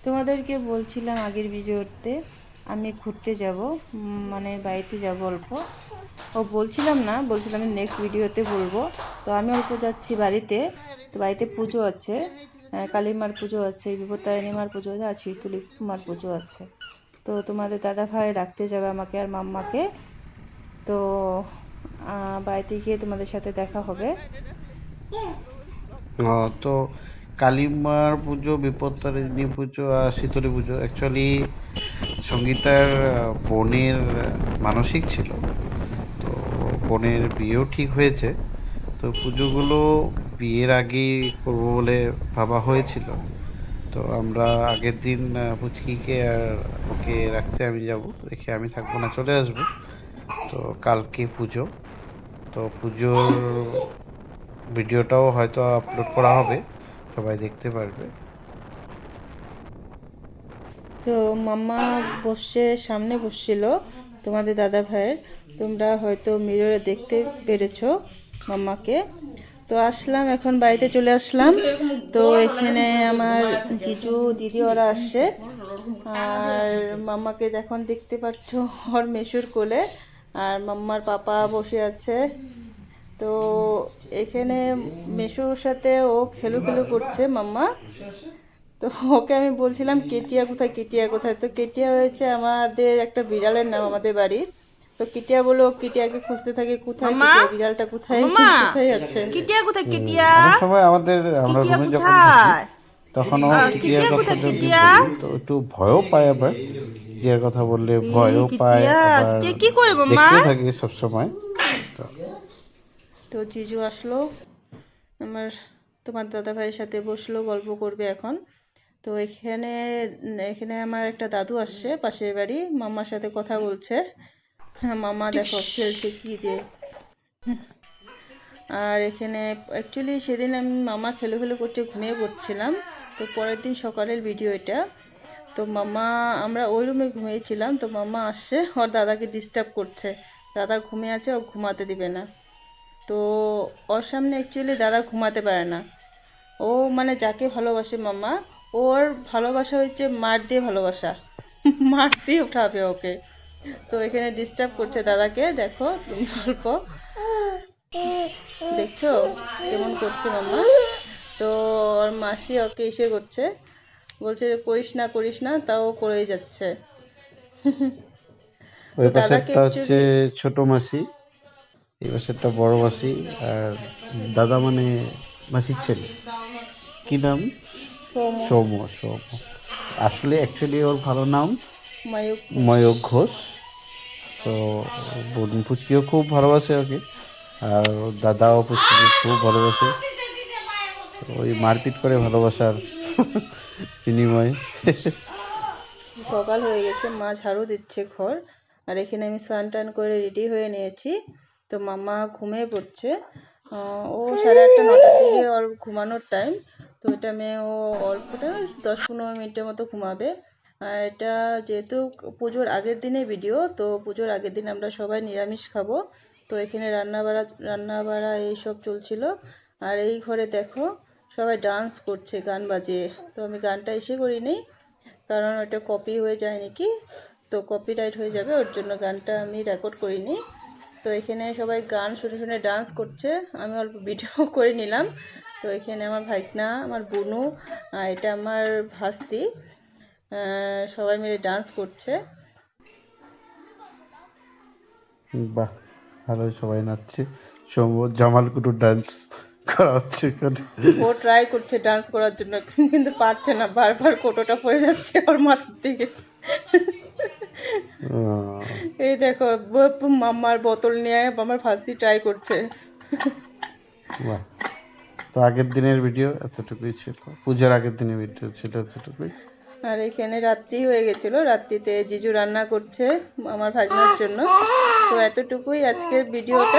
তোমাদেরকে বলছিলাম আগের ভিডিওতে আমি ঘুরতে যাব, মানে বাড়িতে যাব অল্প। বলছিলাম নেক্সট ভিডিওতে বলবো। তো আমি অল্প যাচ্ছি বাড়িতে। তো বাড়িতে পুজো আছে, কালী মার পুজো আছে, বিপত্তারিণী মার পুজো আছে, আর শীতলী মার পুজো আছে। তো তোমাদের দাদা ভাই রাখতে যাবে আমাকে আর মাম্মাকে। তো বাড়িতে গিয়ে তোমাদের সাথে দেখা হবে। তো কালীমার পুজো, বিপত্তারিণী পুজো আর শীতলী পুজো অ্যাকচুয়ালি সঙ্গীতার বোনের মানসিক ছিল। তো বোনের বিয়েও ঠিক হয়েছে। তো পুজোগুলো বিয়ের আগেই করবো বলে ভাবা হয়েছিল। তো আমরা আগের দিন পুচকিকে আর ওকে রাখতে আমি যাব, রেখে আমি থাকবো না, চলে আসবো। তো কালকে পুজো, তো পুজোর ভিডিওটাও হয়তো আপলোড করা হবে, সবাই দেখতে পারবে। তো মাম্মা সামনে বসছিল তোমাদের দাদা ভাইয়ের। তোমরা হয়তো মিররে দেখতে পেরেছো মাম্মাকে। তো আসলাম, এখন বাড়িতে চলে আসলাম। তো এখানে আমার জিজু দিদি ওরা আসছে। আর মাম্মাকে এখন দেখতে পাচ্ছ ওর মেশুর কোলে, আর মাম্মার পাপা বসে আছে। তো এখানে মেশুর সাথে ও খেলু খেলু করছে মাম্মা। তো ওকে আমি বলছিলাম কেটিয়া কোথায়, কেটিয়া কোথায়। তো কেটিয়া হয়েছে আমাদের একটা বিড়ালের নাম আমাদের বাড়ির। তো কিটিয়া বলে ও কিটিয়াকে খুঁজতে থাকে, কোথায় মামা, কিটিয়া, বিড়ালটা কোথায়, মামা, কোথায় আছে। কিটিয়া কোথায়? কিটিয়া, অনেক সময় আমরা কিটিয়া রুমে যখন থাকি কোথায়? তখন ও টিটিয়ার কিটিয়া কথা কোথায়? যদি কিটিয়া, বলি তো একটু ভয়ও পায়, আবার টিটিয়ার কথা বললে ভয়ও পায়, কিটিয়া, আবার কিটিয়া কি করে মামা? দেখতেও থাকে সবসময়। তো তো জিজু আসলো আমার, তোমার দাদা ভাইয়ের সাথে বসলো, গল্প করবে এখন। তো এখানে এখানে আমার একটা দাদু আসছে পাশের বাড়ি, মাম্মার সাথে কথা বলছে। হ্যাঁ, মাম্মা দেখো খেলছে কি দিয়ে। আর এখানে অ্যাকচুয়ালি সেদিন আমি মামা খেলে খেলে করতে ঘুমিয়ে পড়ছিলাম। তো পরের দিন সকালের ভিডিও এটা। তো মামা, আমরা ওই রুমে ঘুমিয়েছিলাম, তো মামা আসছে ওর দাদাকে ডিস্টার্ব করছে। দাদা ঘুমিয়ে আছে, ও ঘুমাতে দিবে না। তো ওর সামনে অ্যাকচুয়ালি দাদা ঘুমাতে পারে না। ও মানে যাকে ভালোবাসে মামা, ওর ভালোবাসা হচ্ছে মার দিয়ে ভালোবাসা। মার দিয়ে উঠাবে ওকে। তো এখানে ডিস্টার্ব করছে দাদাকে, দেখো তুমি অল্প দেখছো কেমন করছে মাম্মা। তো ওর মাসি ওকে এসে করছে, বলছে করিস না, তাও করেই যাচ্ছে। তো ওই দাদাকে পাশেরটা হচ্ছে অ্যাকচুয়ালি ছোট মাসি, এই পাশেরটা বড় মাসি। আর দাদা মানে মাসির ছেলে, কি নাম? সৌম সৌম। আসলে অ্যাকচুয়ালি ওর ভালো নাম মায়ুক ঘোষ। ময়ূক ঘোষ। তো বোন পুচকিও খুব ভালোবাসে ওকে, আর ওর দাদাও পুচকিকে খুব ভালোবাসে। তো ওই মারপিট করে ভালোবাসার বিনিময়ে। সকাল হয়ে গেছে, মা ঝাড়ু দিচ্ছে ঘর। আর এখানে আমি স্নান টান করে রেডি হয়ে নিয়েছি। তো মাম্মা ঘুমিয়ে পড়ছে। ও 8:30 9টার দিকে ওর ঘুমানোর টাইম। তো এটা মেয়ে ও অল্পটা 10-15 মিনিটের মতো ঘুমাবে। আর এটা যেহেতু পুজোর আগের দিনে ভিডিও, তো পুজোর আগের দিন আমরা সবাই নিরামিষ খাবো। তো এখানে রান্না বাড়া এইসব চলছিল। আর এই ঘরে দেখো সবাই ডান্স করছে গান বাজিয়ে। তো আমি গানটা এসে করিনি, কারণ ওটা কপি হয়ে যায় নাকি, তো কপিরাইট হয়ে যাবে, ওর জন্য গানটা আমি রেকর্ড করিনি। তো এখানে সবাই গান শুনে শুনে ডান্স করছে, আমি অল্প ভিডিও করে নিলাম। তো এখানে আমার ভাইকনা, আমার বোনু, আর এটা আমার ভাস্তি, সবাই মিলে ডান্স করছে। বাহ, ভালোই সবাই নাচছে। জামাল কুটুর ডান্স করা হচ্ছে এখানে। ও ট্রাই করছে ডান্স করার জন্য, কিন্তু পারছে না, বারবার কোটোটা পড়ে যাচ্ছে ওর মাথার দিকে। আহ, এই দেখো মাম্মার বোতল নিয়ে আমার ভাস্তি ট্রাই করছে। বাহ। তো আগের দিনের ভিডিও এতটুকুই ছিল, পূজার আগের দিনের ভিডিও ছিল এতটুকুই। আর এখানে রাত্রি হয়ে গেছিল, রাত্রিতে জিজু রান্না করছে আমার ভাগনার জন্য। তো এতটুকুই আজকের ভিডিওটা।